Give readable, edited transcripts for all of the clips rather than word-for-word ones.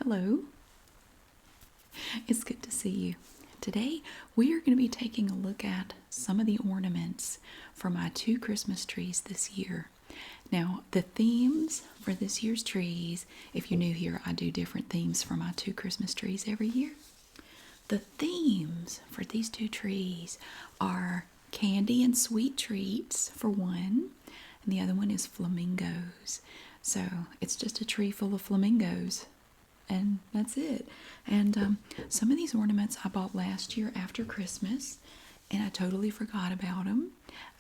Hello. It's good to see you. Today we are going to be taking a look at some of the ornaments for my 2 Christmas trees this year. Now, the themes for this year's trees, if you're new here, I do different themes for my 2 Christmas trees every year. The themes for these 2 trees are candy and sweet treats for one, and the other one is flamingos. So it's just a tree full of flamingos, and that's it. And some of these ornaments I bought last year after Christmas, and I totally forgot about them.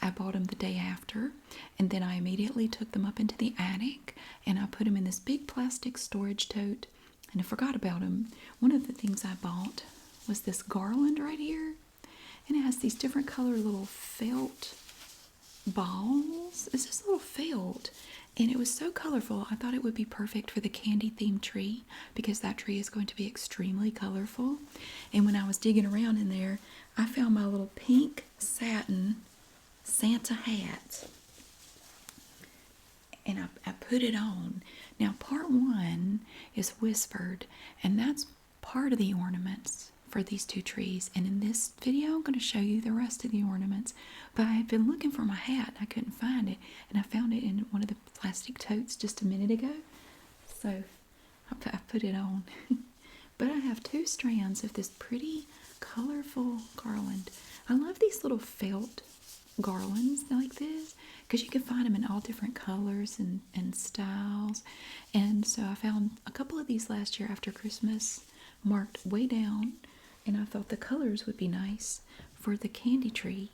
I bought them the day after, and then I immediately took them up into the attic, and I put them in this big plastic storage tote, and I forgot about them. One of the things I bought was this garland right here, and it has these different color little felt balls. It's just little felt, and it was so colorful. I thought it would be perfect for the candy themed tree because that tree is going to be extremely colorful. And when I was digging around in there, I found my little pink satin Santa hat, and I put it on. Now part 1 is whispered, and that's part of the ornaments for these 2 trees. And in this video I'm going to show you the rest of the ornaments, but I had been looking for my hat. I couldn't find it, and I found it in one of the plastic totes just a minute ago, so I put it on. But I have 2 strands of this pretty colorful garland. I love these little felt garlands like this because you can find them in all different colors and styles. And so I found a couple of these last year after Christmas, marked way down, and I thought the colors would be nice for the candy tree.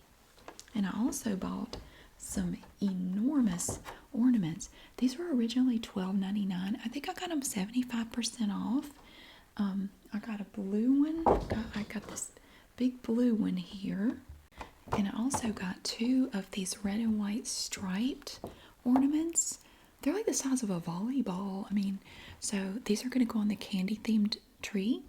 And I also bought some enormous ornaments. These were originally $12.99. I think I got them 75% off. I got a blue one. I got this big blue one here. And I also got 2 of these red and white striped ornaments. They're like the size of a volleyball. I mean, so these are going to go on the candy themed tree,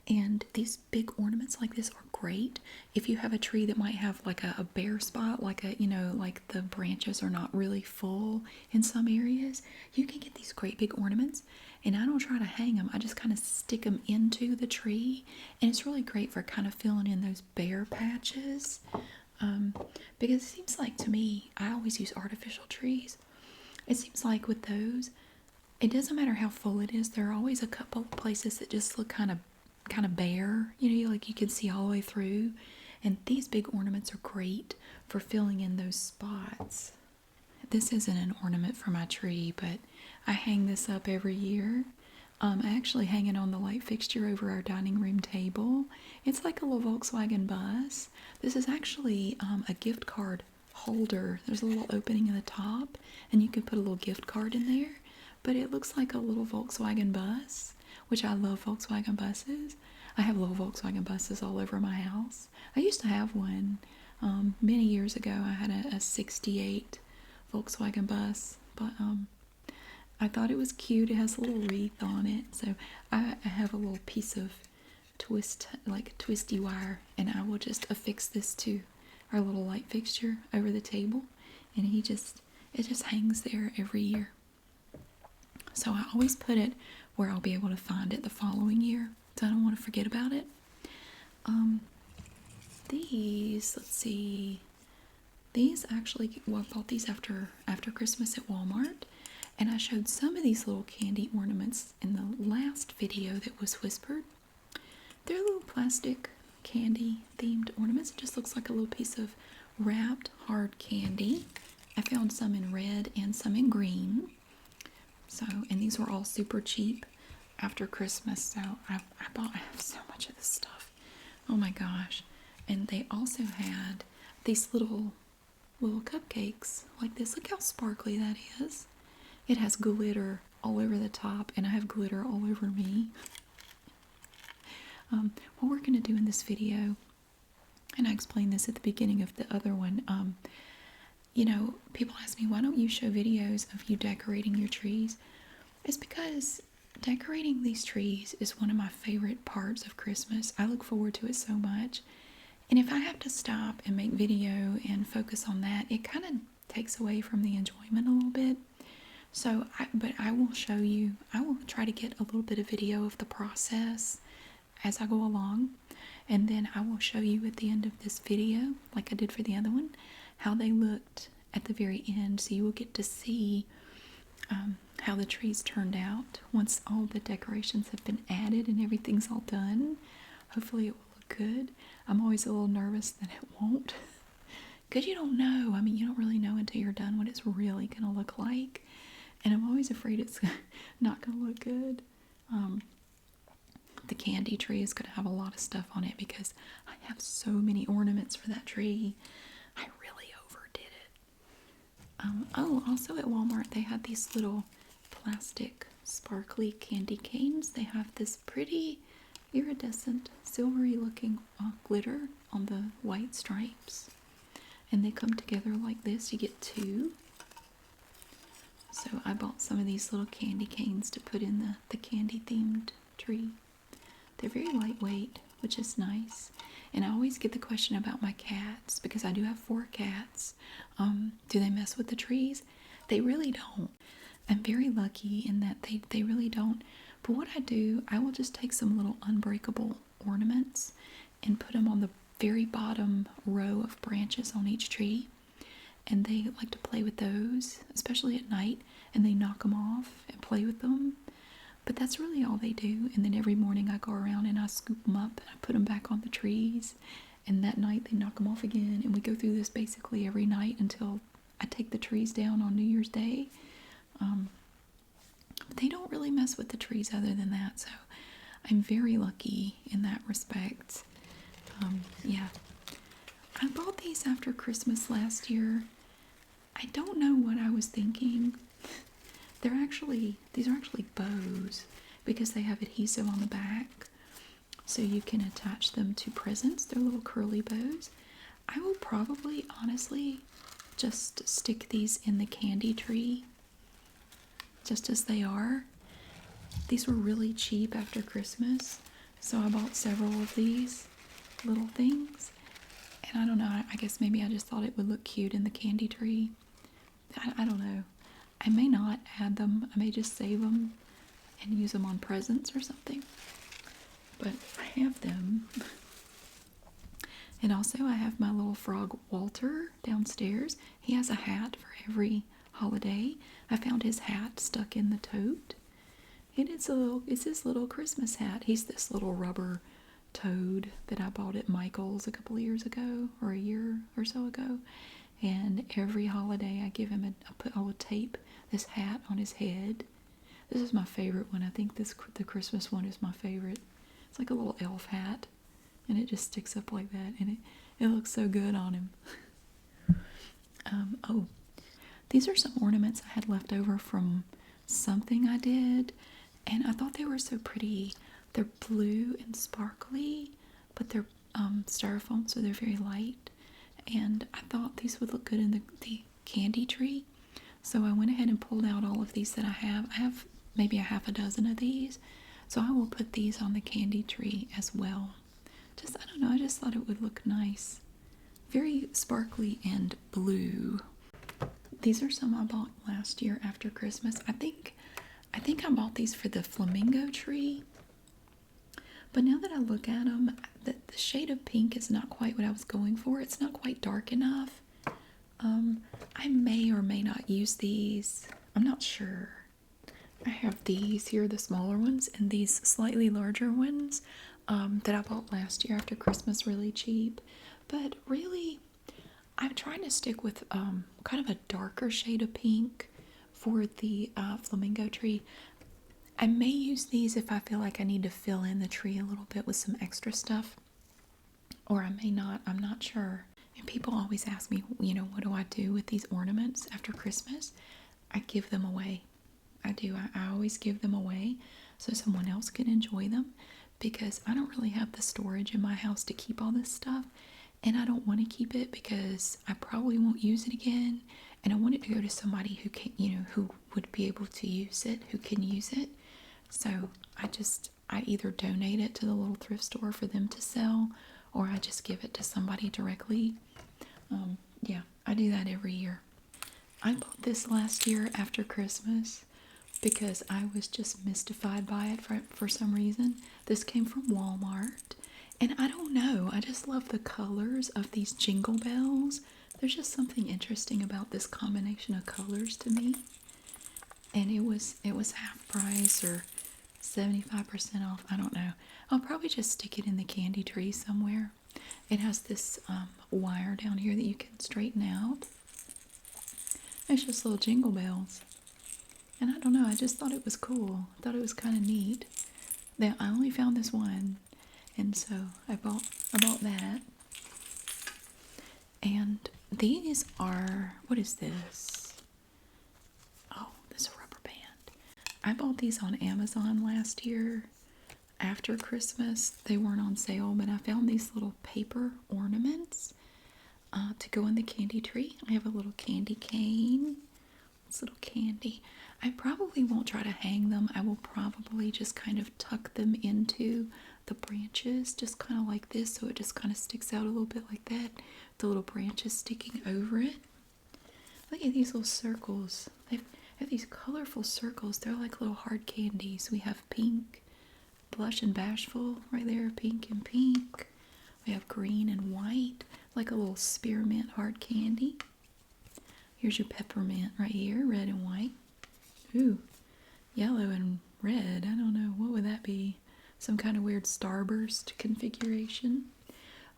and these big ornaments like this are great if you have a tree that might have like a bare spot, like like the branches are not really full in some areas. You can get these great big ornaments, and I don't try to hang them. I just kind of stick them into the tree, and it's really great for kind of filling in those bare patches. Because it seems like, to me, I always use artificial trees. It seems like with those, it doesn't matter how full it is. There are always a couple of places that just look kind of bare. Like you can see all the way through. And these big ornaments are great for filling in those spots. This isn't an ornament for my tree, but I hang this up every year. I actually hang it on the light fixture over our dining room table. It's like a little Volkswagen bus. This is actually a gift card holder. There's a little opening in the top, and you can put a little gift card in there. But it looks like a little Volkswagen bus, which I love Volkswagen buses. I have little Volkswagen buses all over my house. I used to have one many years ago. I had a 68 Volkswagen bus, but I thought it was cute. It has a little wreath on it, so I have a little piece of twisty wire, and I will just affix this to our little light fixture over the table, and it just hangs there every year. So I always put it where I'll be able to find it the following year, so I don't want to forget about it. Let's see. These actually, I bought these after Christmas at Walmart. And I showed some of these little candy ornaments in the last video that was whispered. They're little plastic candy themed ornaments. It just looks like a little piece of wrapped hard candy. I found some in red and some in green. And these were all super cheap after Christmas. So I have so much of this stuff. Oh my gosh. And they also had these little cupcakes like this. Look how sparkly that is. It has glitter all over the top, and I have glitter all over me. What we're going to do in this video, and I explained this at the beginning of the other one, people ask me, why don't you show videos of you decorating your trees? It's because decorating these trees is one of my favorite parts of Christmas. I look forward to it so much. And if I have to stop and make video and focus on that, it kind of takes away from the enjoyment a little bit. So, but I will show you, I will try to get a little bit of video of the process as I go along. And then I will show you at the end of this video, like I did for the other one, how they looked at the very end. So you will get to see how the trees turned out once all the decorations have been added and everything's all done. Hopefully it will look good. I'm always a little nervous that it won't. Because you don't know. I mean, you don't really know until you're done what it's really going to look like. And I'm always afraid it's not going to look good. The candy tree is going to have a lot of stuff on it because I have so many ornaments for that tree. I really overdid it. Oh, also at Walmart they had these little plastic sparkly candy canes. They have this pretty iridescent silvery looking glitter on the white stripes. And they come together like this. You get two. So I bought some of these little candy canes to put in the candy themed tree. They're very lightweight, which is nice. And I always get the question about my cats because I do have 4 cats. Do they mess with the trees? They really don't. I'm very lucky in that they really don't. But what I do, I will just take some little unbreakable ornaments and put them on the very bottom row of branches on each tree. And they like to play with those, especially at night, and they knock them off and play with them. But that's really all they do. And then every morning I go around and I scoop them up and I put them back on the trees. And that night they knock them off again. And we go through this basically every night until I take the trees down on New Year's Day. But they don't really mess with the trees other than that. So I'm very lucky in that respect. Yeah. I bought these after Christmas last year. I don't know what I was thinking. These are actually bows because they have adhesive on the back so you can attach them to presents. They're little curly bows. I will probably honestly just stick these in the candy tree just as they are. These were really cheap after Christmas, so I bought several of these little things. And I don't know, I guess maybe I just thought it would look cute in the candy tree. I don't know. I may not add them. I may just save them and use them on presents or something. But I have them. And also I have my little frog Walter downstairs. He has a hat for every holiday. I found his hat stuck in the tote. And it's his little Christmas hat. He's this little rubber toad that I bought at Michael's a couple of years ago, or a year or so ago. And every holiday I give him I will tape this hat on his head. This is my favorite one. I think the Christmas one is my favorite. It's like a little elf hat, and it just sticks up like that, and it looks so good on him. Oh, these are some ornaments I had left over from something I did, and I thought they were so pretty. They're blue and sparkly, but they're styrofoam, so they're very light. And I thought these would look good in the candy tree. So I went ahead and pulled out all of these that I have. I have maybe a half a dozen of these. So I will put these on the candy tree as well. I don't know, I just thought it would look nice. Very sparkly and blue. These are some I bought last year after Christmas. I think I bought these for the Flamingo tree. But now that I look at them, the shade of pink is not quite what I was going for. It's not quite dark enough. I may or may not use these. I'm not sure. I have these here, the smaller ones, and these slightly larger ones that I bought last year after Christmas really cheap. But really, I'm trying to stick with kind of a darker shade of pink for the flamingo tree. I may use these if I feel like I need to fill in the tree a little bit with some extra stuff. Or I may not. I'm not sure. And people always ask me, what do I do with these ornaments after Christmas? I give them away. I do. I always give them away so someone else can enjoy them because I don't really have the storage in my house to keep all this stuff. And I don't want to keep it because I probably won't use it again. And I want it to go to somebody who can, who would be able to use it, who can use it. So I either donate it to the little thrift store for them to sell, or I just give it to somebody directly. Yeah, I do that every year. I bought this last year after Christmas because I was just mystified by it for some reason. This came from Walmart. And I don't know, I just love the colors of these jingle bells. There's just something interesting about this combination of colors to me. And it was half price or 75% off. I don't know. I'll probably just stick it in the candy tree somewhere. It has this wire down here that you can straighten out. It's just little jingle bells. And I don't know, I just thought it was cool. I thought it was kind of neat. Now, I only found this one, and so I bought that. And these are, what is this? Oh, this is a rubber band. I bought these on Amazon last year after Christmas. They weren't on sale, but I found these little paper ornaments to go in the candy tree. I have a little candy cane. It's little candy. I probably won't try to hang them. I will probably just kind of tuck them into the branches, just kind of like this, so it just kind of sticks out a little bit like that. The little branches sticking over it. Look at these little circles. They have these colorful circles. They're like little hard candies. We have pink, blush and bashful right there, pink and pink. We have green and white, like a little spearmint hard candy. Here's your peppermint right here, red and white. Ooh, yellow and red. I don't know. What would that be? Some kind of weird starburst configuration.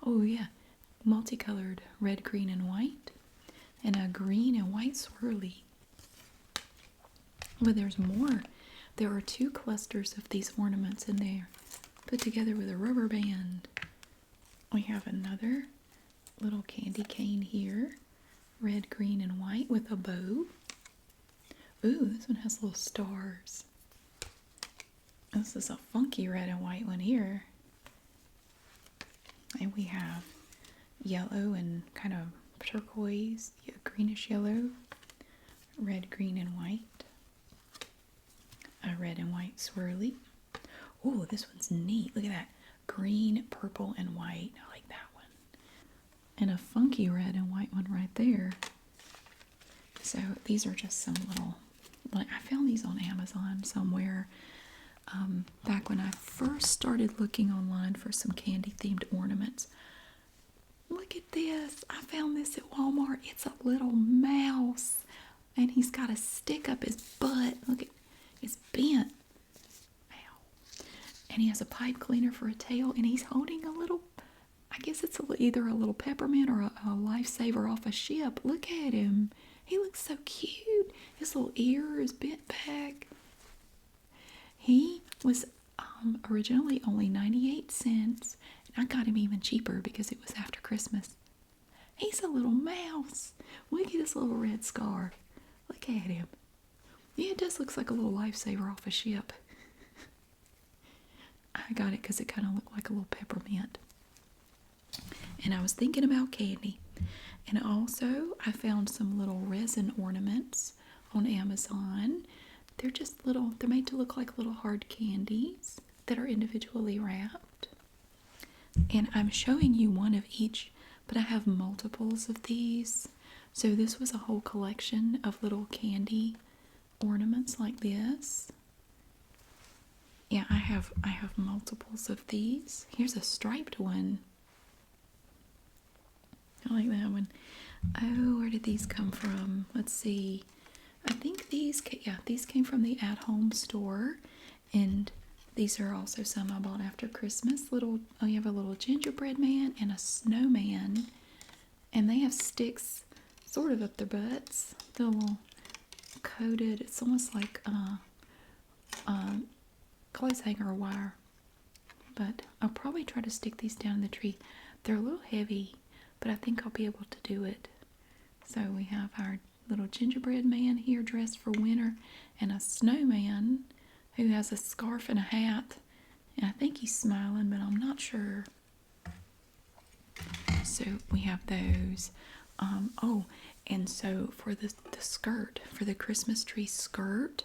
Oh, yeah. Multicolored red, green, and white. And a green and white swirly. But there's more. There are 2 clusters of these ornaments in there, put together with a rubber band. We have another little candy cane here. Red, green, and white with a bow. Ooh, this one has little stars. This is a funky red and white one here. And we have yellow and kind of turquoise, greenish yellow, red, green, and white. A red and white swirly. Oh, this one's neat. Look at that. Green, purple, and white. I like that one. And a funky red and white one right there. So these are just some little, like, I found these on Amazon somewhere back when I first started looking online for some candy themed ornaments. Look at this. I found this at Walmart. It's a little mouse and he's got a stick up his butt. Look at, it's bent. Ow. And he has a pipe cleaner for a tail, and he's holding a little, I guess it's either a little peppermint or a lifesaver off a ship. Look at him. He looks so cute. His little ear is bent back. He was originally only 98 cents. And I got him even cheaper because it was after Christmas. He's a little mouse. Look at his little red scarf. Look at him. Yeah, it does look like a little lifesaver off a ship. I got it because it kind of looked like a little peppermint. And I was thinking about candy. And also, I found some little resin ornaments on Amazon. They're just little, they're made to look like little hard candies that are individually wrapped. And I'm showing you one of each, but I have multiples of these. So this was a whole collection of little candy ornaments like this. Yeah, I have multiples of these. Here's a striped one. I like that one. Oh, where did these come from? Let's see. I think these came from the at-home store, and these are also some I bought after Christmas. You have a little gingerbread man and a snowman, and they have sticks sort of up their butts. They're a little coated. It's almost like clothes hanger wire. But I'll probably try to stick these down in the tree. They're a little heavy, but I think I'll be able to do it. So we have our little gingerbread man here dressed for winter, and a snowman who has a scarf and a hat. And I think he's smiling, but I'm not sure. So we have those. Oh, and so for the skirt, for the Christmas tree skirt,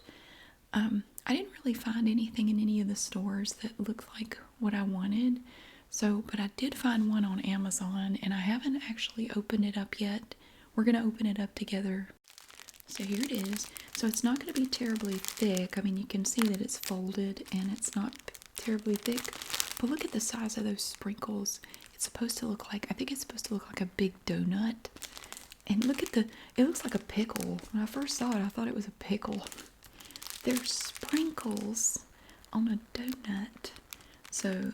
I didn't really find anything in any of the stores that looked like what I wanted. So, but I did find one on Amazon, and I haven't actually opened it up yet. We're going to open it up together So here it is. So it's not going to be terribly thick. I mean, you can see that it's folded and it's not terribly thick. But look at the size of those sprinkles. It's supposed to look like, I think it's supposed to look like a big donut. And look at it looks like a pickle. When I first saw it, I thought it was a pickle. There's sprinkles on a donut. So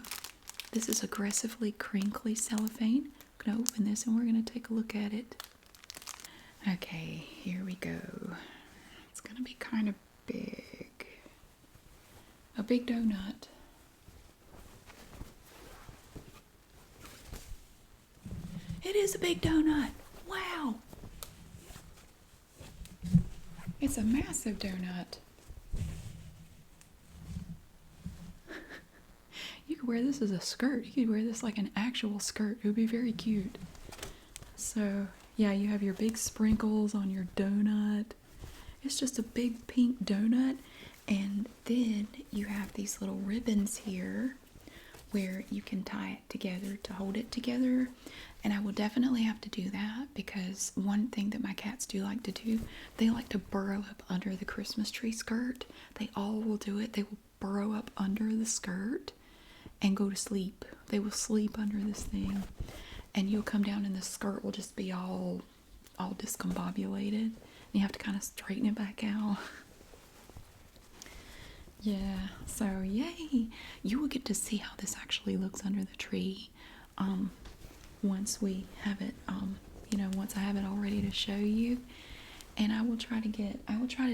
this is aggressively crinkly cellophane. I'm going to open this and we're going to take a look at it. Okay, here we go. It's going to be kind of big. A big donut. It is a big donut. Wow. It's a massive donut. You could wear this as a skirt. You could wear this like an actual skirt. It would be very cute. So, yeah, you have your big sprinkles on your donut. It's just a big pink donut. And then you have these little ribbons here where you can tie it together to hold it together. And I will definitely have to do that because one thing that my cats do like to do, they like to burrow up under the Christmas tree skirt. They all will do it. They will burrow up under the skirt and go to sleep. They will sleep under this thing. And you'll come down and the skirt will just be all discombobulated. And you have to kind of straighten it back out. Yeah, so yay! You will get to see how this actually looks under the tree once we have it, once I have it all ready to show you. And I will try to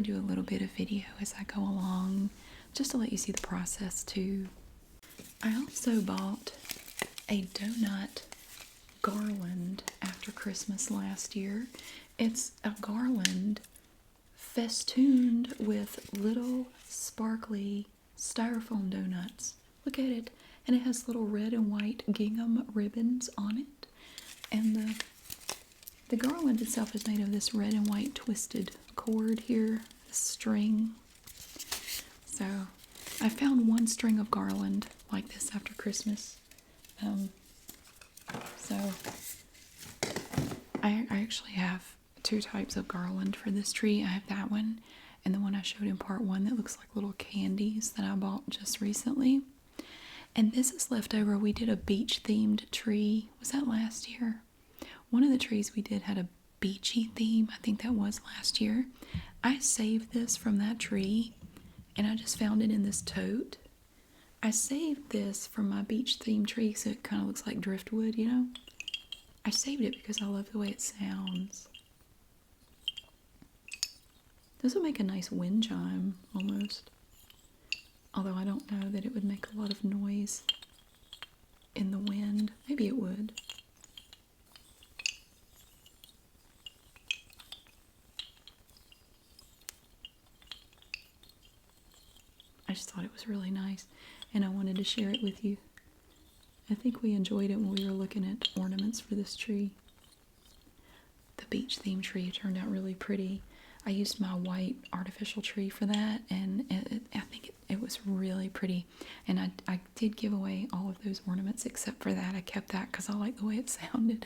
do a little bit of video as I go along, just to let you see the process too. I also bought a donut garland after Christmas last year. It's a garland festooned with little sparkly styrofoam donuts. Look at it. And it has little red and white gingham ribbons on it. And the garland itself is made of this red and white twisted cord here, this string. So I found one string of garland like this after Christmas. So I actually have two types of garland for this tree. I have that one and the one I showed in part one that looks like little candies that I bought just recently. And this is leftover. We did a beach themed tree. Was that last year? One of the trees we did had a beachy theme. I think that was last year. I saved this from that tree and I just found it in this tote. I saved this from my beach themed tree so it kind of looks like driftwood, you know? I saved it because I love the way it sounds. This would make a nice wind chime, almost. Although I don't know that it would make a lot of noise in the wind. Maybe it would. I just thought it was really nice, and I wanted to share it with you. I think we enjoyed it when we were looking at ornaments for this tree. The beach theme tree turned out really pretty. I used my white artificial tree for that, and I think it was really pretty. And I did give away all of those ornaments except for that. I kept that because I like the way it sounded.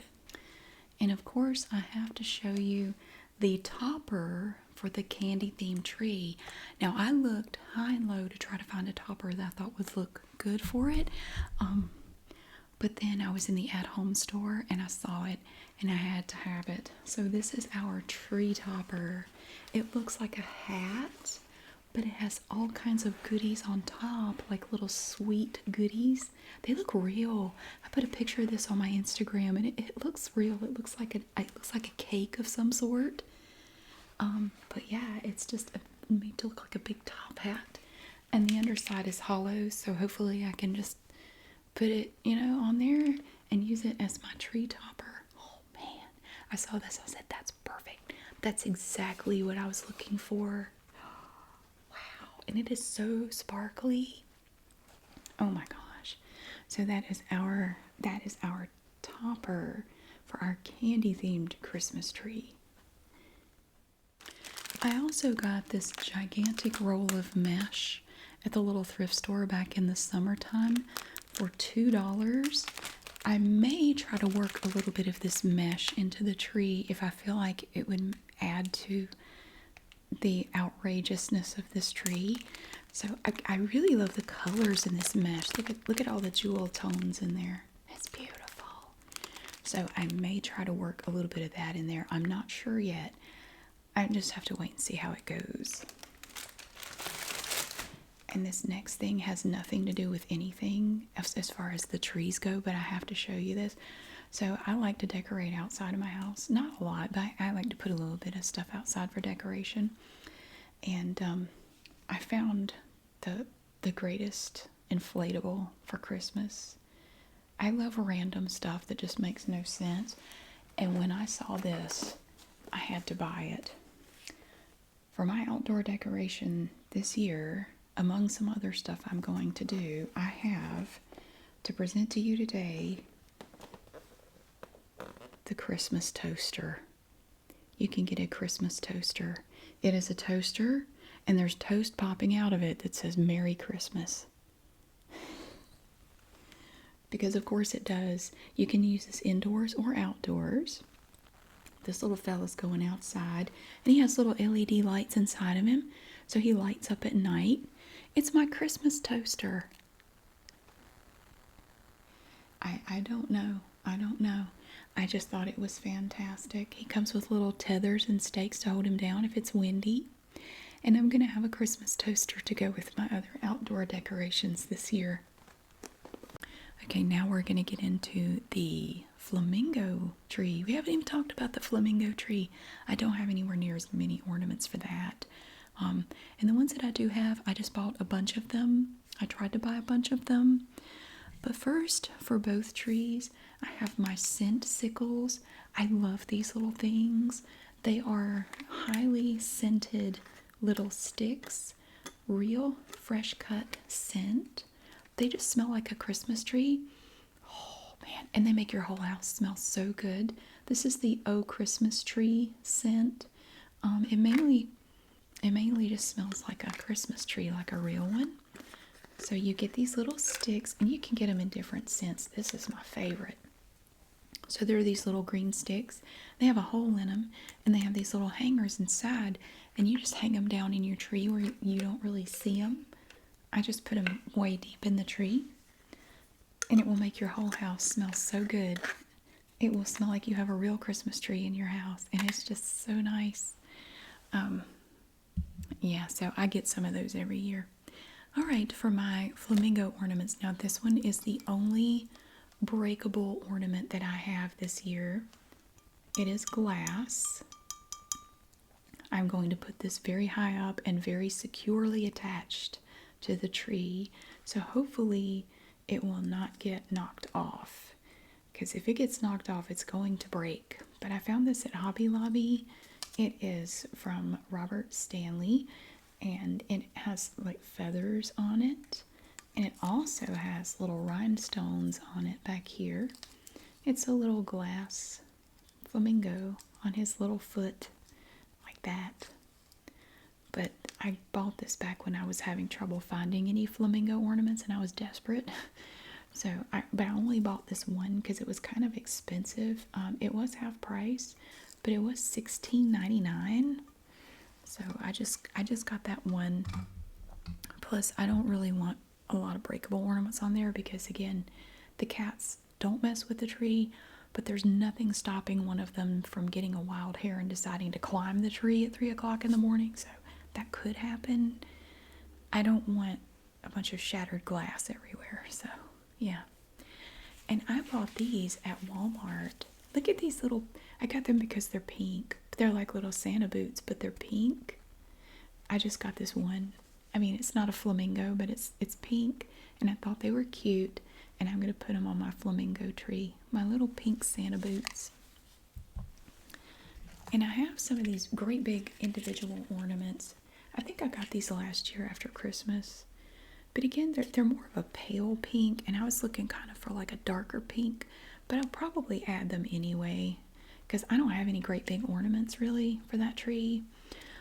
And of course, I have to show you the topper for the candy themed tree. Now, I looked high and low to try to find a topper that I thought would look good for it. But then I was in the at-home store and I saw it and I had to have it. So this is our tree topper. It looks like a hat, but it has all kinds of goodies on top, like little sweet goodies. They look real. I put a picture of this on my Instagram and it looks real. It looks like a cake of some sort. But yeah, it's just made to look like a big top hat. And the underside is hollow, so hopefully I can just put it, on there and use it as my tree topper. Oh man, I saw this, I said, that's perfect. That's exactly what I was looking for. Wow, and it is so sparkly. Oh my gosh. So that is our topper for our candy themed Christmas tree. I also got this gigantic roll of mesh at the little thrift store back in the summertime for $2. I may try to work a little bit of this mesh into the tree if I feel like it would add to the outrageousness of this tree. So I really love the colors in this mesh. Look at all the jewel tones in there. It's beautiful. So I may try to work a little bit of that in there. I'm not sure yet. I just have to wait and see how it goes. And this next thing has nothing to do with anything as far as the trees go, but I have to show you this. So I like to decorate outside of my house. Not a lot, but I like to put a little bit of stuff outside for decoration. And I found the greatest inflatable for Christmas. I love random stuff that just makes no sense. And when I saw this, I had to buy it. For my outdoor decoration this year, among some other stuff I'm going to do, I have to present to you today the Christmas toaster. You can get a Christmas toaster. It is a toaster, and there's toast popping out of it that says Merry Christmas. Because of course it does. You can use this indoors or outdoors. This little fella's going outside, and he has little LED lights inside of him, so he lights up at night. It's my Christmas toaster. I don't know. I don't know. I just thought it was fantastic. He comes with little tethers and stakes to hold him down if it's windy. And I'm going to have a Christmas toaster to go with my other outdoor decorations this year. Okay, now we're going to get into the flamingo tree. We haven't even talked about the flamingo tree. I don't have anywhere near as many ornaments for that. And the ones that I do have, I just bought a bunch of them. I tried to buy a bunch of them. But first, for both trees, I have my scent sickles. I love these little things. They are highly scented little sticks. Real fresh cut scent. They just smell like a Christmas tree. Oh man, and they make your whole house smell so good. This is the Oh Christmas Tree scent. It mainly just smells like a Christmas tree, like a real one. So you get these little sticks, and you can get them in different scents. This is my favorite. So there are these little green sticks. They have a hole in them, and they have these little hangers inside, and you just hang them down in your tree where you don't really see them. I just put them way deep in the tree, and it will make your whole house smell so good. It will smell like you have a real Christmas tree in your house, and it's just so nice. Yeah, so I get some of those every year. All right, for my flamingo ornaments. Now, this one is the only breakable ornament that I have this year. It is glass. I'm going to put this very high up and very securely attached to the tree. So hopefully it will not get knocked off. Because if it gets knocked off, it's going to break. But I found this at Hobby Lobby. It is from Robert Stanley, and it has like feathers on it, and it also has little rhinestones on it back here. It's a little glass flamingo on his little foot, like that. But I bought this back when I was having trouble finding any flamingo ornaments, and I was desperate. But I only bought this one because it was kind of expensive. It was half price, but it was $16.99. So I just got that one. Plus, I don't really want a lot of breakable ornaments on there because, again, the cats don't mess with the tree, but there's nothing stopping one of them from getting a wild hair and deciding to climb the tree at 3 o'clock in the morning. So that could happen. I don't want a bunch of shattered glass everywhere. So, yeah. And I bought these at Walmart. Look at these little, I got them because they're pink. They're like little Santa boots, but they're pink. I just got this one. I mean, it's not a flamingo, but it's pink, and I thought they were cute, and I'm going to put them on my flamingo tree. My little pink Santa boots. And I have some of these great big individual ornaments. I think I got these last year after Christmas. But again, they're more of a pale pink, and I was looking kind of for like a darker pink, but I'll probably add them anyway because I don't have any great big ornaments really for that tree.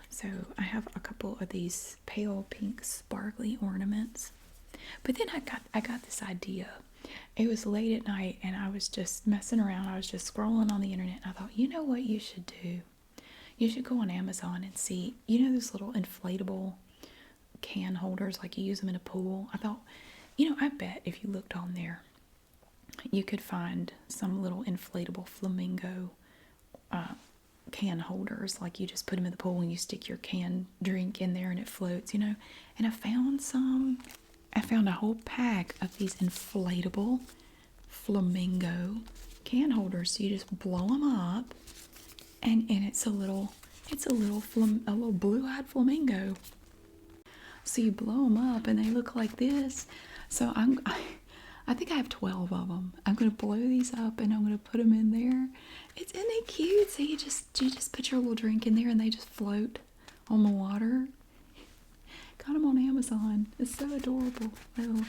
So I have a couple of these pale pink sparkly ornaments. But then I got this idea. It was late at night, and I was just messing around. I was just scrolling on the internet, and I thought, you know what you should do? You should go on Amazon and see. You know those little inflatable can holders, like you use them in a pool? I thought, I bet if you looked on there, you could find some little inflatable flamingo can holders. Like you just put them in the pool and you stick your canned drink in there and it floats, And I found some. I found a whole pack of these inflatable flamingo can holders. So you just blow them up, and it's a little blue-eyed flamingo. So you blow them up and they look like this. So I think I have 12 of them. I'm going to blow these up and I'm going to put them in there. Isn't it cute? So you just put your little drink in there and they just float on the water. Got them on Amazon. It's so adorable. Oh,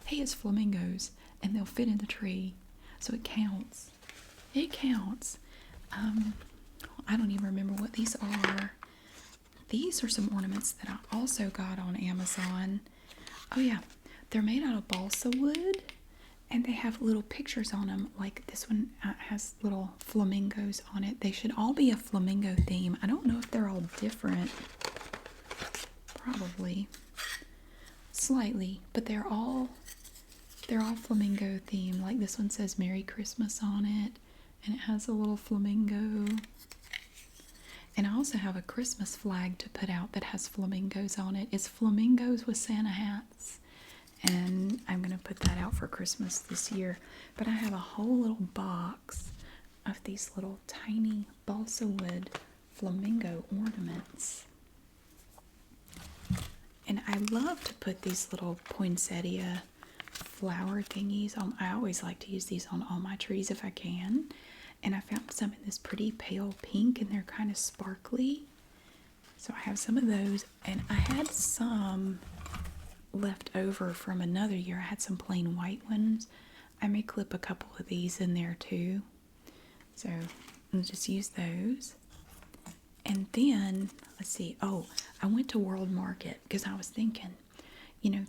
hey, it's flamingos and they'll fit in the tree. So it counts. It counts. I don't even remember what these are. These are some ornaments that I also got on Amazon. Oh yeah, they're made out of balsa wood, and they have little pictures on them. Like this one has little flamingos on it. They should all be a flamingo theme. I don't know if they're all different. Probably slightly, but they're all flamingo theme. Like this one says Merry Christmas on it, and it has a little flamingo. And I also have a Christmas flag to put out that has flamingos on it. It's flamingos with Santa hats. And I'm going to put that out for Christmas this year. But I have a whole little box of these little tiny balsa wood flamingo ornaments. And I love to put these little poinsettia flower thingies on. I always like to use these on all my trees if I can. And I found some in this pretty pale pink, and they're kind of sparkly. So I have some of those, and I had some left over from another year. I had some plain white ones. I may clip a couple of these in there too. So I'll just use those. And then, let's see. Oh, I went to World Market because I was thinking,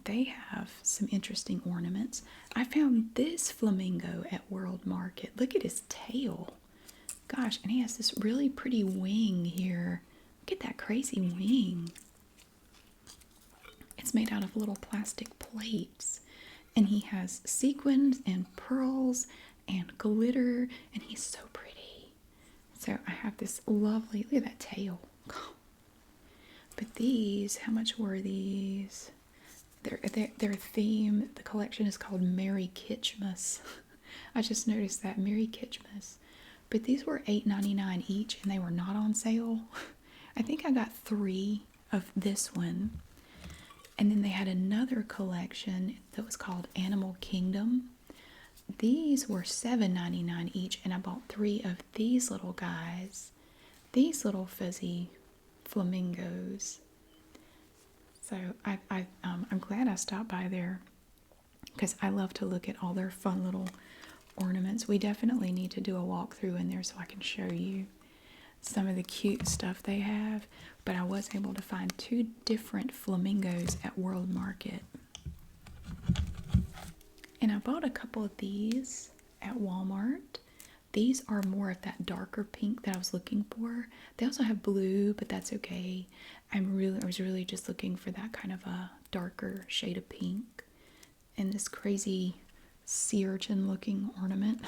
they have some interesting ornaments. I found this flamingo at World Market. Look at his tail. Gosh, and he has this really pretty wing here. Look at that crazy wing. It's made out of little plastic plates. And he has sequins and pearls and glitter. And he's so pretty. So I have this lovely, look at that tail. But these, how much were these? Their theme, the collection is called Merry Kitschmas. I just noticed that, Merry Kitschmas. But these were $8.99 each, and they were not on sale. I think I got 3 of this one. And then they had another collection that was called Animal Kingdom. These were $7.99 each, and I bought 3 of these little guys. These little fuzzy flamingos. So I'm glad I stopped by there because I love to look at all their fun little ornaments. We definitely need to do a walkthrough in there so I can show you some of the cute stuff they have. But I was able to find 2 different flamingos at World Market. And I bought a couple of these at Walmart. These are more of that darker pink that I was looking for. They also have blue, but that's okay. I was really just looking for that kind of a darker shade of pink. And this crazy sea urchin looking ornament.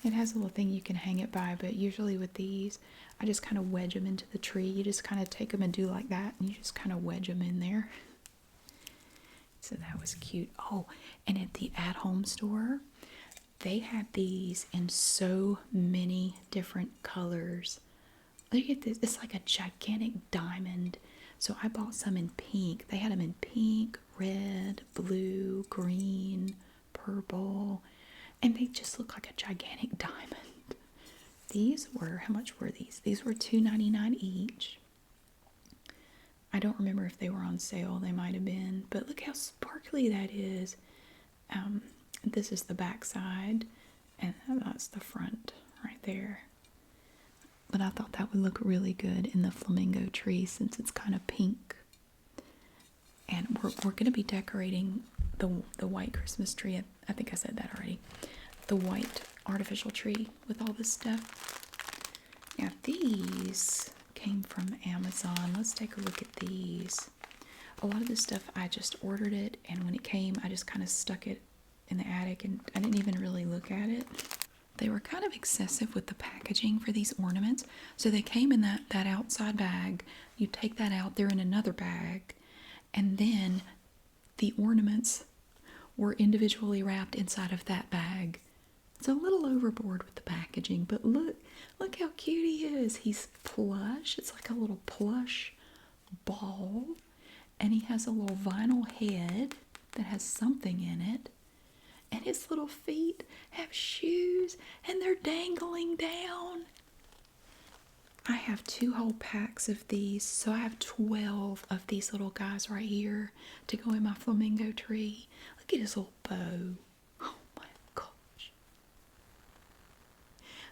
It has a little thing you can hang it by, but usually with these, I just kind of wedge them into the tree. You just kind of take them and do like that, and you just kind of wedge them in there. So that was cute. Oh, and at the at-home store, they had these in so many different colors. Look at this. It's like a gigantic diamond. So I bought some in pink. They had them in pink, red, blue, green, purple. And they just look like a gigantic diamond. These were, how much were these? These were $2.99 each. I don't remember if they were on sale. They might have been. But look how sparkly that is. This is the back side. And that's the front right there. But I thought that would look really good in the flamingo tree since it's kind of pink. And we're going to be decorating the white Christmas tree. I think I said that already. The white artificial tree with all this stuff. Now these came from Amazon. Let's take a look at these. A lot of this stuff, I just ordered it, and when it came, I just kind of stuck it in the attic, and I didn't even really look at it. They were kind of excessive with the packaging for these ornaments. So they came in that outside bag. You take that out, they're in another bag. And then the ornaments were individually wrapped inside of that bag. It's a little overboard with the packaging, but look how cute he is. He's plush. It's like a little plush ball. And he has a little vinyl head that has something in it. And his little feet have shoes, and they're dangling down. I have 2 whole packs of these, so I have 12 of these little guys right here to go in my flamingo tree. Look at his little bow. Oh my gosh.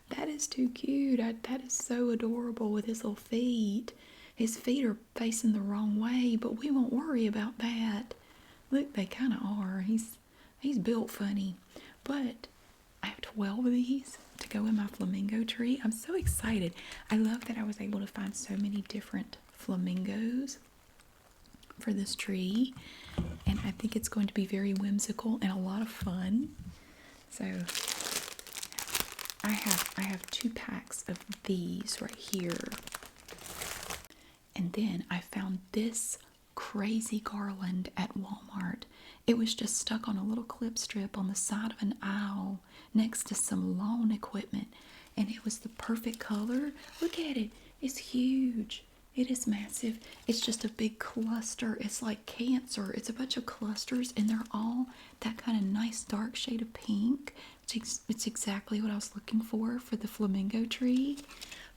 That is too cute. That is so adorable with his little feet. His feet are facing the wrong way, but we won't worry about that. Look, they kind of are. He's built funny. But I have 12 of these to go in my flamingo tree. I'm so excited. I love that I was able to find so many different flamingos for this tree. And I think it's going to be very whimsical and a lot of fun. So I have 2 packs of these right here. And then I found this crazy garland at Walmart. It was just stuck on a little clip strip on the side of an aisle next to some lawn equipment, and it was the perfect color. Look at it. It's huge. It is massive. It's just a big cluster. It's like cancer. It's a bunch of clusters, and they're all that kind of nice dark shade of pink. It's exactly what I was looking for the flamingo tree.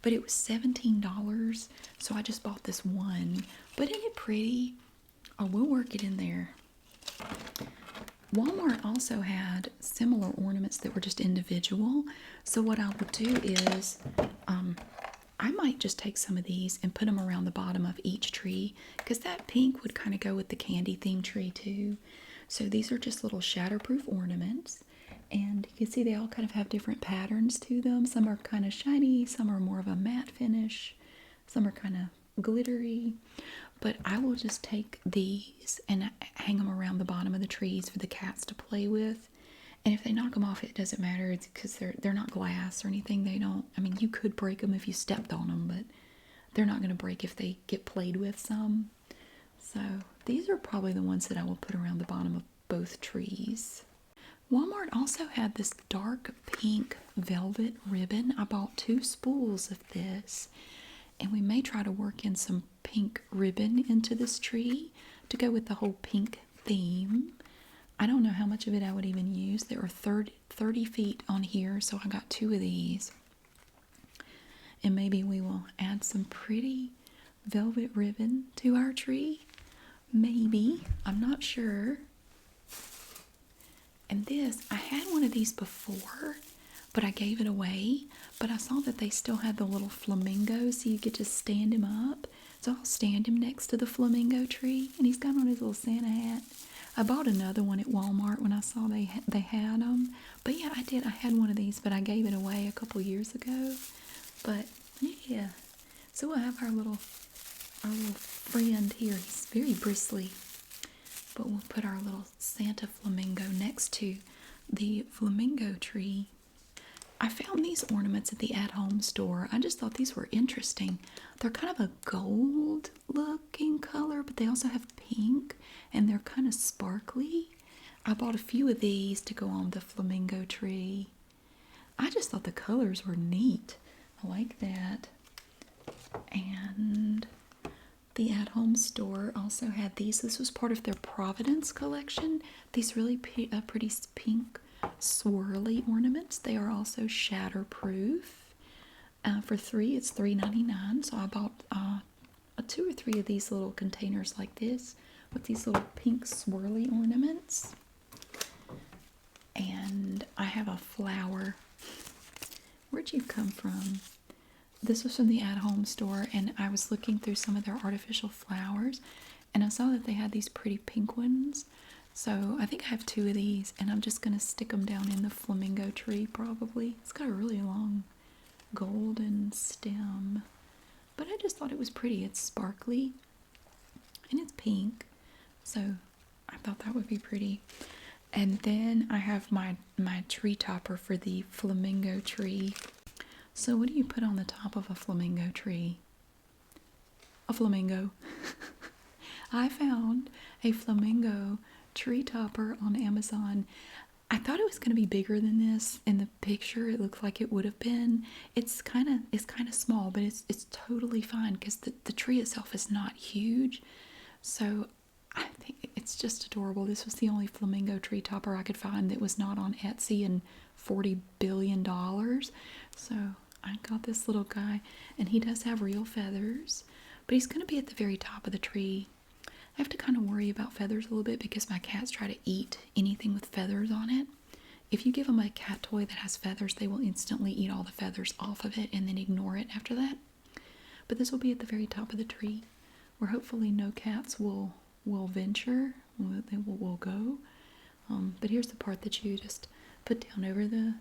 But it was $17, so I just bought this one. But isn't it pretty? Oh, we'll work it in there. Walmart also had similar ornaments that were just individual. So what I will do is, I might just take some of these and put them around the bottom of each tree, because that pink would kind of go with the candy theme tree too. So these are just little shatterproof ornaments. And you can see they all kind of have different patterns to them. Some are kind of shiny, some are more of a matte finish, some are kind of glittery. But I will just take these and hang them around the bottom of the trees for the cats to play with. And if they knock them off, it doesn't matter. It's because they're not glass or anything. They don't, I mean, you could break them if you stepped on them, but they're not going to break if they get played with some. So these are probably the ones that I will put around the bottom of both trees. Walmart also had this dark pink velvet ribbon. I bought 2 spools of this, and we may try to work in some pink ribbon into this tree to go with the whole pink theme. I don't know how much of it I would even use. There are 30 feet on here, so I got 2 of these. And maybe we will add some pretty velvet ribbon to our tree. Maybe. I'm not sure. And this, I had one of these before, but I gave it away. But I saw that they still had the little flamingos, so you get to stand him up. So I'll stand him next to the flamingo tree, and he's got on his little Santa hat. I bought another one at Walmart when I saw they had them. But yeah, I did. I had one of these, but I gave it away a couple years ago. But yeah, so we'll have our little friend here. He's very bristly. But we'll put our little Santa flamingo next to the flamingo tree. I found these ornaments at the at-home store. I just thought these were interesting. They're kind of a gold looking color, but they also have pink, and they're kind of sparkly. I bought a few of these to go on the flamingo tree. I just thought the colors were neat. I like that. And the at-home store also had these. This was part of their Providence collection. These really pretty pink swirly ornaments. They are also shatterproof. For $3, it's $3.99. So I bought 2 or 3 of these little containers like this with these little pink swirly ornaments. And I have a flower. Where'd you come from? This was from the at-home store, and I was looking through some of their artificial flowers, and I saw that they had these pretty pink ones. So I think I have 2 of these, and I'm just going to stick them down in the flamingo tree probably. It's got a really long golden stem. But I just thought it was pretty. It's sparkly and it's pink. So I thought that would be pretty. And then I have my tree topper for the flamingo tree. So what do you put on the top of a flamingo tree? A flamingo. I found a flamingo tree topper on Amazon. I thought it was going to be bigger than this. In the picture, it looked like it would have been. It's kind of small, but it's totally fine because the tree itself is not huge. So I think it's just adorable. This was the only flamingo tree topper I could find that was not on Etsy and $40 billion. So I got this little guy, and he does have real feathers, but he's going to be at the very top of the tree. I have to kind of worry about feathers a little bit because my cats try to eat anything with feathers on it. If you give them a cat toy that has feathers, they will instantly eat all the feathers off of it and then ignore it after that. But this will be at the very top of the tree, where hopefully no cats will venture. They will go. But here's the part that you just put down over the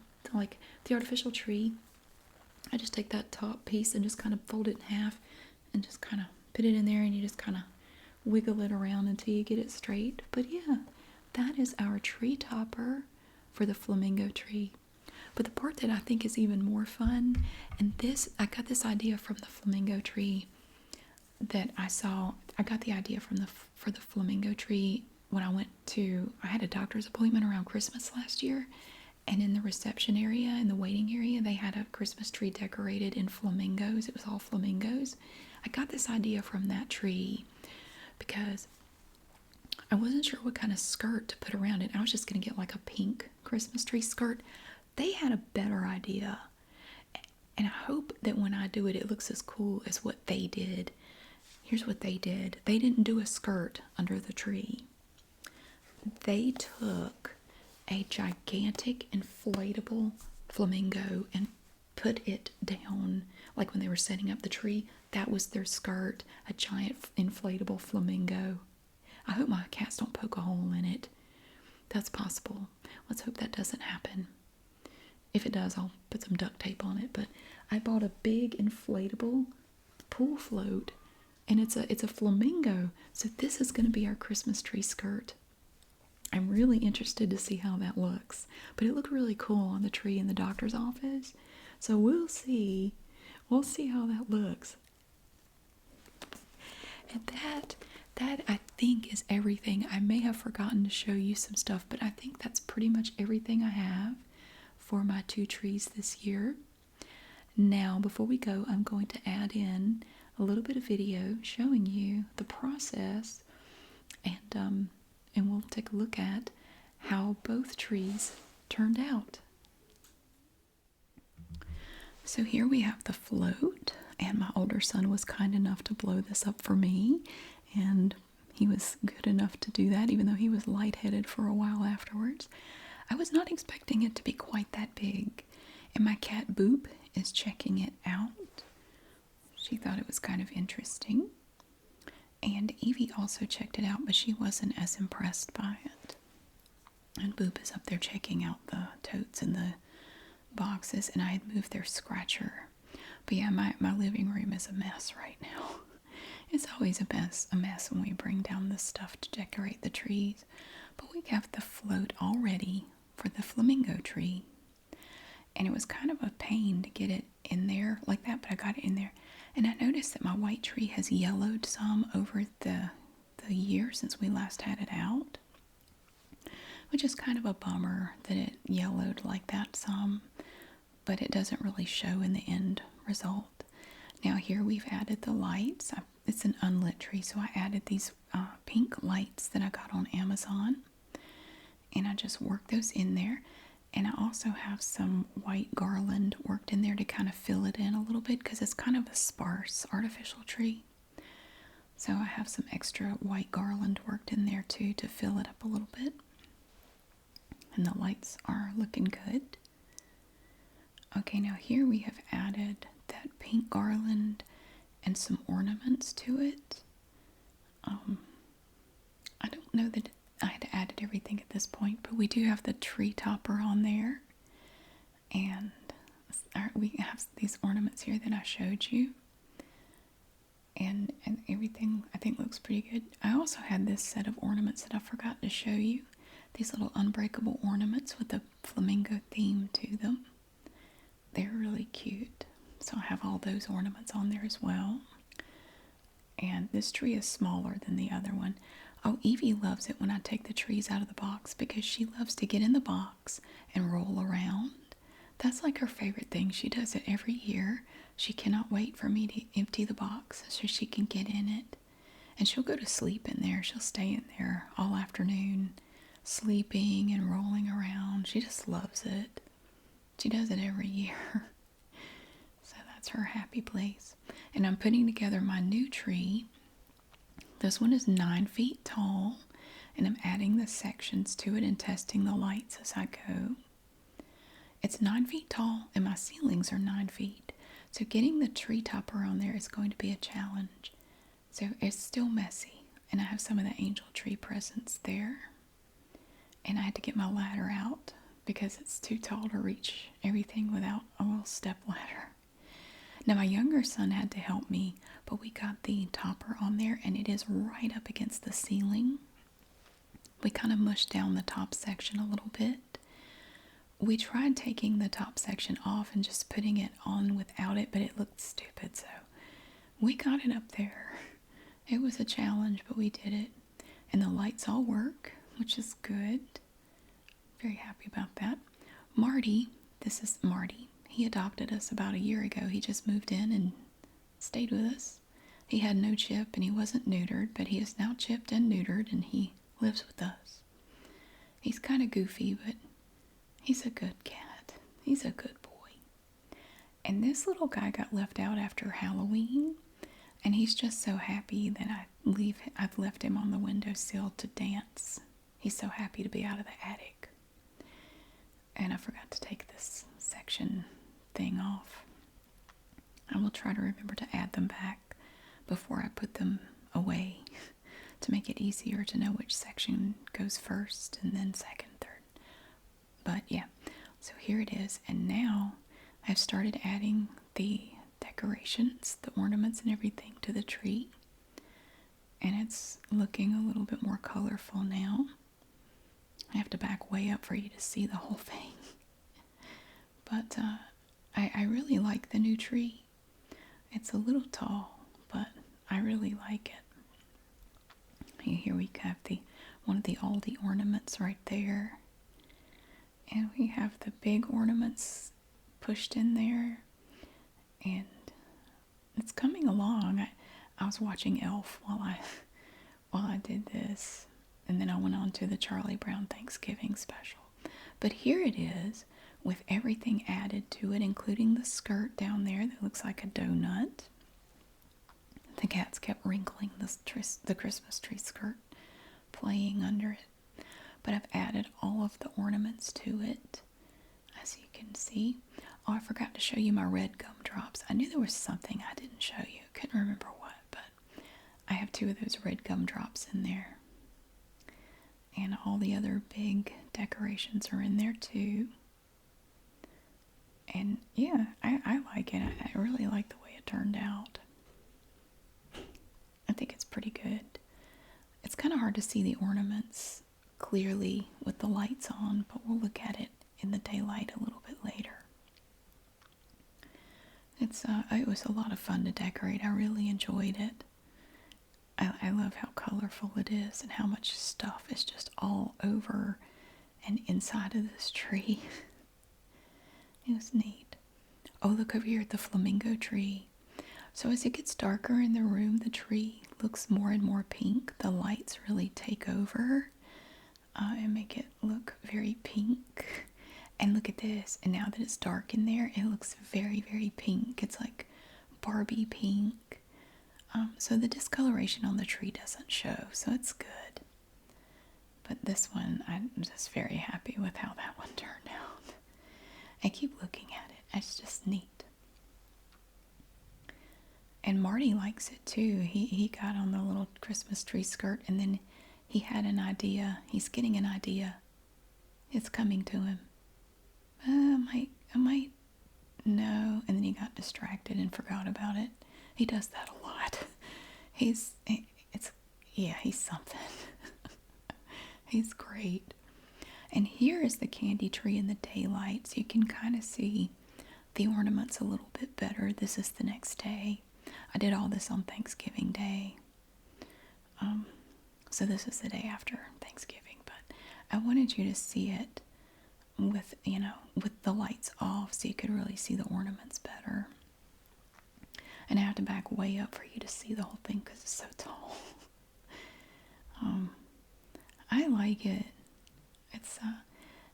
artificial tree. I just take that top piece and just kind of fold it in half and just kind of put it in there, and you just kind of wiggle it around until you get it straight. But yeah, that is our tree topper for the flamingo tree. But the part that I think is even more fun, and I got this idea from the flamingo tree that I saw. I got the idea for the flamingo tree when I had a doctor's appointment around Christmas last year, and in the reception area, in the waiting area, they had a Christmas tree decorated in flamingos. It was all flamingos. I got this idea from that tree because I wasn't sure what kind of skirt to put around it. I was just going to get like a pink Christmas tree skirt. They had a better idea, and I hope that when I do it, it looks as cool as what they did. Here's what they did. They didn't do a skirt under the tree. They took a gigantic inflatable flamingo and put it down, like when they were setting up the tree. That was their skirt, a giant inflatable flamingo. I hope my cats don't poke a hole in it. That's possible. Let's hope that doesn't happen. If it does, I'll put some duct tape on it. But I bought a big inflatable pool float, and it's a flamingo. So this is going to be our Christmas tree skirt. I'm really interested to see how that looks. But it looked really cool on the tree in the doctor's office. So we'll see. We'll see how that looks. And that I think is everything. I may have forgotten to show you some stuff, but I think that's pretty much everything I have for my 2 trees this year. Now, before we go, I'm going to add in a little bit of video showing you the process, and we'll take a look at how both trees turned out. So here we have the float, and my older son was kind enough to blow this up for me, and he was good enough to do that, even though he was lightheaded for a while afterwards. I was not expecting it to be quite that big, and my cat Boop is checking it out. She thought it was kind of interesting. And Evie also checked it out, but she wasn't as impressed by it. And Boop is up there checking out the totes and the boxes, and I had moved their scratcher. But yeah, my living room is a mess right now. It's always a mess when we bring down this stuff to decorate the trees. But we have the float all ready for the flamingo tree. And it was kind of a pain to get it in there like that, but I got it in there. And I noticed that my white tree has yellowed some over the year since we last had it out, which is kind of a bummer that it yellowed like that some, but it doesn't really show in the end result. Now here we've added the lights. It's an unlit tree, so I added these pink lights that I got on Amazon, and I just worked those in there. And I also have some white garland worked in there to kind of fill it in a little bit because it's kind of a sparse artificial tree. So I have some extra white garland worked in there too to fill it up a little bit. And the lights are looking good. Okay, now here we have added that pink garland and some ornaments to it. I don't know that I had added everything at this point, but we do have the tree topper on there, and We have these ornaments here that I showed you. And everything I think looks pretty good. I also had this set of ornaments that I forgot to show you. These little unbreakable ornaments with a flamingo theme to them. They're really cute. So I have all those ornaments on there as well. And this tree is smaller than the other one. Oh, Evie loves it when I take the trees out of the box because she loves to get in the box and roll around. That's like her favorite thing. She does it every year. She cannot wait for me to empty the box so she can get in it. And she'll go to sleep in there. She'll stay in there all afternoon, sleeping and rolling around. She just loves it. She does it every year. So that's her happy place. And I'm putting together my new tree. This one is 9 feet tall. And I'm adding the sections to it and testing the lights as I go. It's 9 feet tall and my ceilings are 9 feet. So getting the tree topper on there is going to be a challenge. So it's still messy. And I have some of the angel tree presents there. And I had to get my ladder out because it's too tall to reach everything without a little step ladder. Now my younger son had to help me, but we got the topper on there and it is right up against the ceiling. We kind of mushed down the top section a little bit. We tried taking the top section off and just putting it on without it, but it looked stupid, so we got it up there. It was a challenge, but we did it. And the lights all work, which is good. Very happy about that. Marty, this is Marty. He adopted us about a year ago. He just moved in and stayed with us. He had no chip and he wasn't neutered, but he is now chipped and neutered and he lives with us. He's kind of goofy, but he's a good cat. He's a good boy. And this little guy got left out after Halloween, and he's just so happy that I've left him on the windowsill to dance. He's so happy to be out of the attic. And I forgot to take this section thing off. I will try to remember to add them back before I put them away to make it easier to know which section goes first and then second, third. But yeah, so here it is. And now I've started adding the decorations, the ornaments and everything to the tree. And it's looking a little bit more colorful now. I have to back way up for you to see the whole thing. But I really like the new tree. It's a little tall, but I really like it. Here we have one of the Aldi ornaments right there. And we have the big ornaments pushed in there. And it's coming along. I was watching Elf while I did this. And then I went on to the Charlie Brown Thanksgiving special. But here it is with everything added to it, including the skirt down there that looks like a donut. The cats kept wrinkling the Christmas tree skirt, playing under it. But I've added all of the ornaments to it, as you can see. Oh, I forgot to show you my red gumdrops. I knew there was something I didn't show you. Couldn't remember what, but I have 2 of those red gumdrops in there. And all the other big decorations are in there too. And yeah, I like it. I really like the way it turned out. I think it's pretty good. It's kind of hard to see the ornaments clearly with the lights on, but we'll look at it in the daylight a little bit later. It was a lot of fun to decorate. I really enjoyed it. I love how colorful it is and how much stuff is just all over and inside of this tree. It was neat. Oh, look over here at the flamingo tree. So as it gets darker in the room, the tree looks more and more pink. The lights really take over and make it look very pink. And look at this. And now that it's dark in there, it looks very, very pink. It's like Barbie pink. So the discoloration on the tree doesn't show, so it's good. But this one, I'm just very happy with how that one turned out. I keep looking at it. It's just neat. And Marty likes it too. He got on the little Christmas tree skirt, and then he had an idea. He's getting an idea. It's coming to him. I might No, and then he got distracted and forgot about it. He does that a lot. It's, yeah, he's something. He's great. And here is the candy tree in the daylight, so you can kind of see the ornaments a little bit better. This is the next day. I did all this on Thanksgiving Day. So this is the day after Thanksgiving, but I wanted you to see it with, with the lights off so you could really see the ornaments better. And I have to back way up for you to see the whole thing because it's so tall. I like it. It's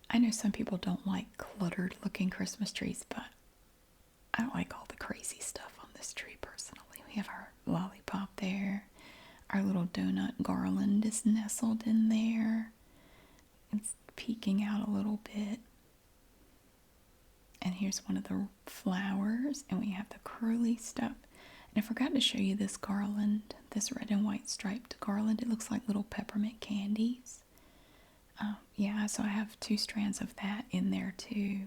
I know some people don't like cluttered looking Christmas trees, but I like all the crazy stuff on this tree personally. We have our lollipop there. Our little donut garland is nestled in there. It's peeking out a little bit. And here's one of the flowers, and we have the curly stuff. And I forgot to show you this garland, this red and white striped garland. It looks like little peppermint candies. Yeah, so I have 2 strands of that in there too.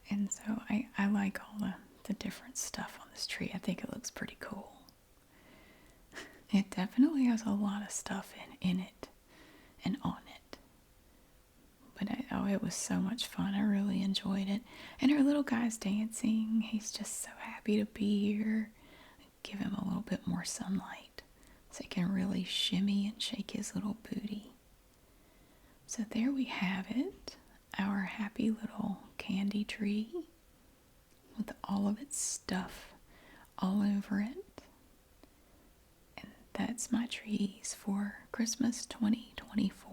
And so I like all the different stuff on this tree. I think it looks pretty cool. It definitely has a lot of stuff in it and on it. But it was so much fun. I really enjoyed it. And our little guy's dancing. He's just so happy to be here. Give him a little bit more sunlight so he can really shimmy and shake his little booty. So there we have it. Our happy little candy tree with all of its stuff all over it. And that's my trees for Christmas 2024.